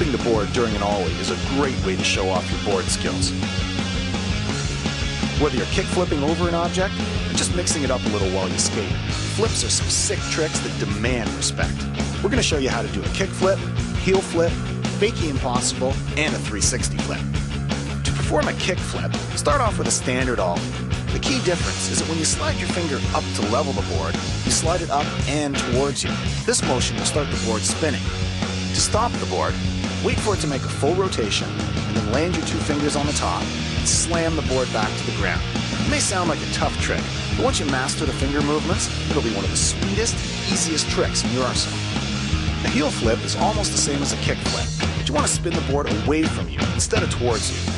Flipping the board during an ollie is a great way to show off your board skills. Whether you're kick flipping over an object or just mixing it up a little while you skate, flips are some sick tricks that demand respect. We're going to show you how to do a kick flip, heel flip, fakie impossible, and a 360 flip. To perform a kick flip, start off with a standard ollie. The key difference is that when you slide your finger up to level the board, you slide it up and towards you. This motion will start the board spinning. To stop the board, wait for it to make a full rotation, and then land your two fingers on the top and slam the board back to the ground. It may sound like a tough trick, but once you master the finger movements, it'll be one of the sweetest, easiest tricks in your arsenal. A heel flip is almost the same as a kick flip, but you want to spin the board away from you instead of towards you.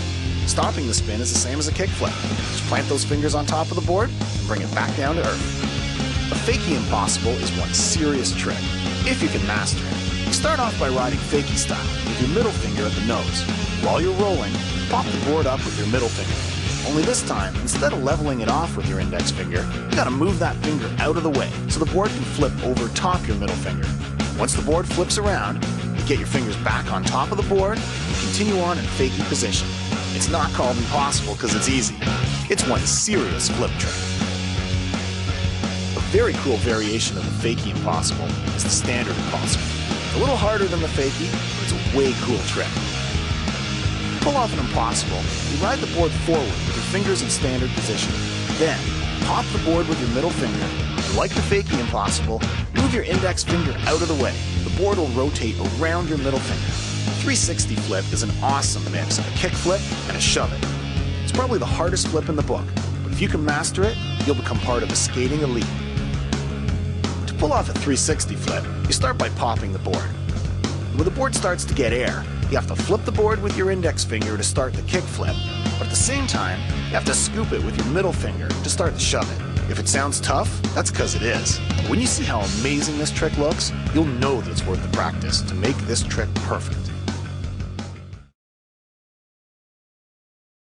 Stopping the spin is the same as a kick flip. Just plant those fingers on top of the board and bring it back down to earth. A fakie impossible is one serious trick, if you can master it. You start off by riding fakie style with your middle finger at the nose. While you're rolling, pop the board up with your middle finger. Only this time, instead of leveling it off with your index finger, you gotta move that finger out of the way so the board can flip over top your middle finger. Once the board flips around, you get your fingers back on top of the board and continue on in fakie position. It's not called impossible because it's easy. It's one serious flip trick. A very cool variation of the fakie impossible is the standard impossible. It's a little harder than the fakie, but it's a way cool trick. To pull off an impossible, you ride the board forward with your fingers in standard position. Then, pop the board with your middle finger, and like the fakie impossible, move your index finger out of the way. The board will rotate around your middle finger. A 360 flip is an awesome mix of a kick flip and a shove it. It's probably the hardest flip in the book, but if you can master it, you'll become part of the skating elite. To pull off a 360 flip, you start by popping the board. When the board starts to get air, you have to flip the board with your index finger to start the kick flip, but at the same time, you have to scoop it with your middle finger to start the shove it. If it sounds tough, that's because it is. When you see how amazing this trick looks, you'll know that it's worth the practice to make this trick perfect.